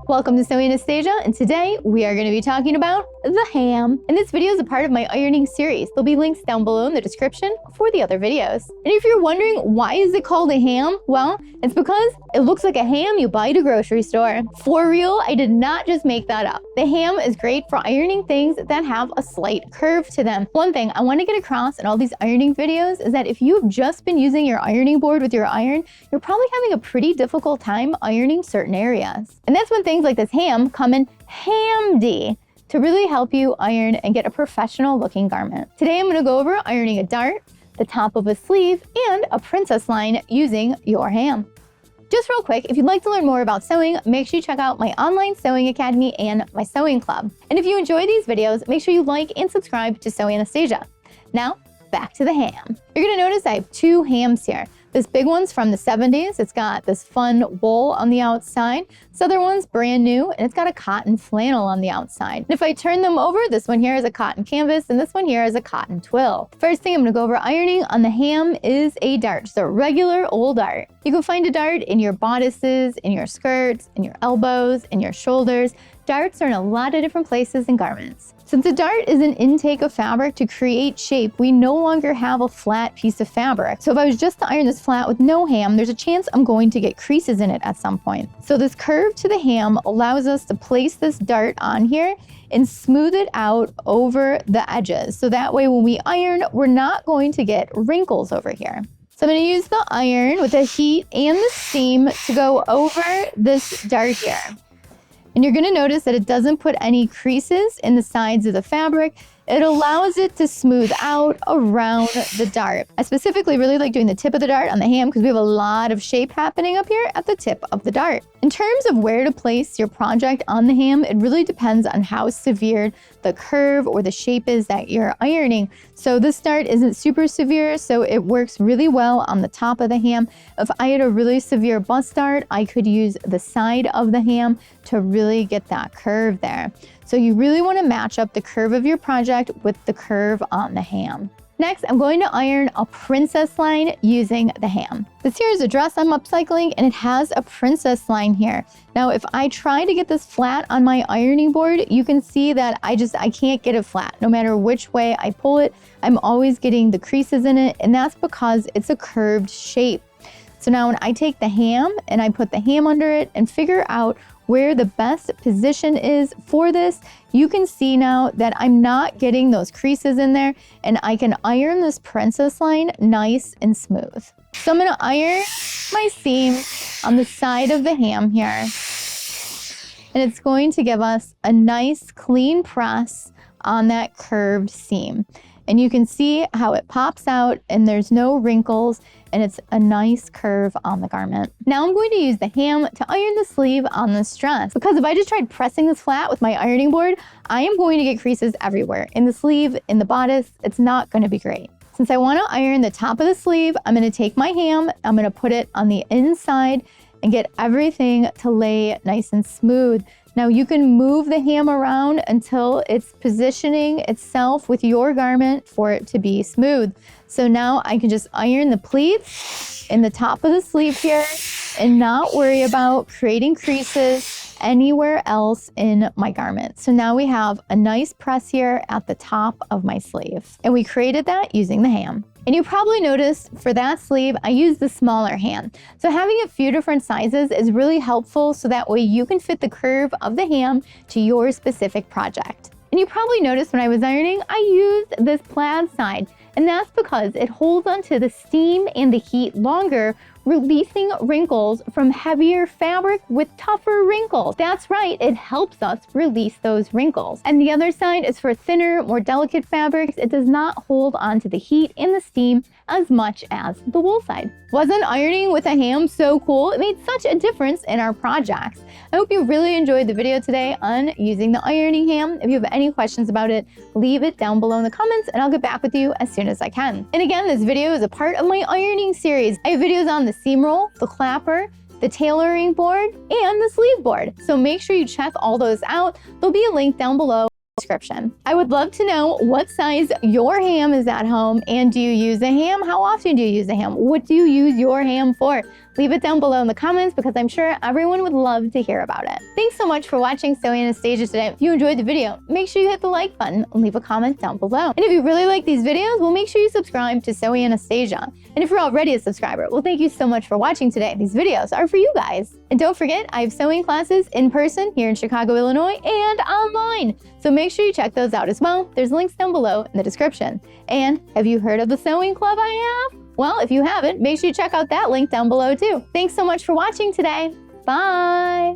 Welcome to Sewing Anastasia, and today we are going to be talking about the ham. And this video is a part of my ironing series. There'll be links down below in the description for the other videos. And if you're wondering why is it called a ham, well, it's because it looks like a ham you buy at a grocery store. For real, I did not just make that up. The ham is great for ironing things that have a slight curve to them. One thing I want to get across in all these ironing videos is that if you've just been using your ironing board with your iron, you're probably having a pretty difficult time ironing certain areas. And that's when things like this ham come in handy to really help you iron and get a professional looking garment. Today I'm going to go over ironing a dart, the top of a sleeve, and a princess line using your ham. Just real quick, if you'd like to learn more about sewing, make sure you check out my online sewing academy and my sewing club. And if you enjoy these videos, make sure you like and subscribe to Sewing Anastasia. Now, back to the ham. You're gonna notice I have two hams here. This big one's from the 70s. It's got this fun wool on the outside. This other one's brand new, and it's got a cotton flannel on the outside. And if I turn them over, this one here is a cotton canvas, and this one here is a cotton twill. First thing I'm gonna go over ironing on the ham is a dart, just a regular old dart. You can find a dart in your bodices, in your skirts, in your elbows, in your shoulders. Darts are in a lot of different places in garments. Since a dart is an intake of fabric to create shape, we no longer have a flat piece of fabric. So if I was just to iron this flat with no ham, there's a chance I'm going to get creases in it at some point. So this curve to the ham allows us to place this dart on here and smooth it out over the edges. So that way when we iron, we're not going to get wrinkles over here. So I'm going to use the iron with the heat and the steam to go over this dart here. And you're gonna notice that it doesn't put any creases in the sides of the fabric. It allows it to smooth out around the dart. I specifically really like doing the tip of the dart on the ham because we have a lot of shape happening up here at the tip of the dart. In terms of where to place your project on the ham, it really depends on how severe the curve or the shape is that you're ironing. So this dart isn't super severe, so it works really well on the top of the ham. If I had a really severe bust dart, I could use the side of the ham to really get that curve there. So you really want to match up the curve of your project with the curve on the ham. Next, I'm going to iron a princess line using the ham. This here is a dress I'm upcycling, and it has a princess line here. Now, if I try to get this flat on my ironing board, you can see that I can't get it flat. No matter which way I pull it, I'm always getting the creases in it, and that's because it's a curved shape. So now when I take the ham and I put the ham under it and figure out where the best position is for this, you can see now that I'm not getting those creases in there, and I can iron this princess line nice and smooth. So I'm gonna iron my seam on the side of the ham here, and it's going to give us a nice clean press on that curved seam. And you can see how it pops out and there's no wrinkles, and it's a nice curve on the garment. Now I'm going to use the ham to iron the sleeve on this dress, because if I just tried pressing this flat with my ironing board, I am going to get creases everywhere. In the sleeve, in the bodice, it's not going to be great. Since I want to iron the top of the sleeve, I'm going to take my ham, I'm going to put it on the inside and get everything to lay nice and smooth. Now you can move the ham around until it's positioning itself with your garment for it to be smooth. So now I can just iron the pleats in the top of the sleeve here and not worry about creating creases anywhere else in my garment. So now we have a nice press here at the top of my sleeve. And we created that using the ham. And you probably noticed for that sleeve, I used the smaller ham. So having a few different sizes is really helpful, so that way you can fit the curve of the ham to your specific project. And you probably noticed when I was ironing, I used this Plaid Side, and that's because it holds onto the steam and the heat longer, releasing wrinkles from heavier fabric with tougher wrinkles. That's right, it helps us release those wrinkles. And the other side is for thinner, more delicate fabrics. It does not hold onto the heat and the steam as much as the wool side. Wasn't ironing with a ham so cool? It made such a difference in our projects. I hope you really enjoyed the video today on using the ironing ham. If you have any questions about it, leave it down below in the comments and I'll get back with you as soon as I can. And again, this video is a part of my ironing series. I have videos on the seam roll, the clapper, the tailoring board, and the sleeve board. So make sure you check all those out. There'll be a link down below description. I would love to know what size your ham is at home, and do you use a ham? How often do you use a ham? What do you use your ham for? leave it down below in the comments because I'm sure everyone would love to hear about it. Thanks so much for watching Sewing Anastasia today. If you enjoyed the video, make sure you hit the like button and leave a comment down below. And if you really like these videos, well, make sure you subscribe to Sewing Anastasia. And if you're already a subscriber, well, thank you so much for watching today. These videos are for you guys. And don't forget, I have sewing classes in person here in Chicago, Illinois, and online. So make sure you check those out as well. There's links down below in the description. And have you heard of the sewing club I have? Well, if you haven't, make sure you check out that link down below too. Thanks so much for watching today. Bye.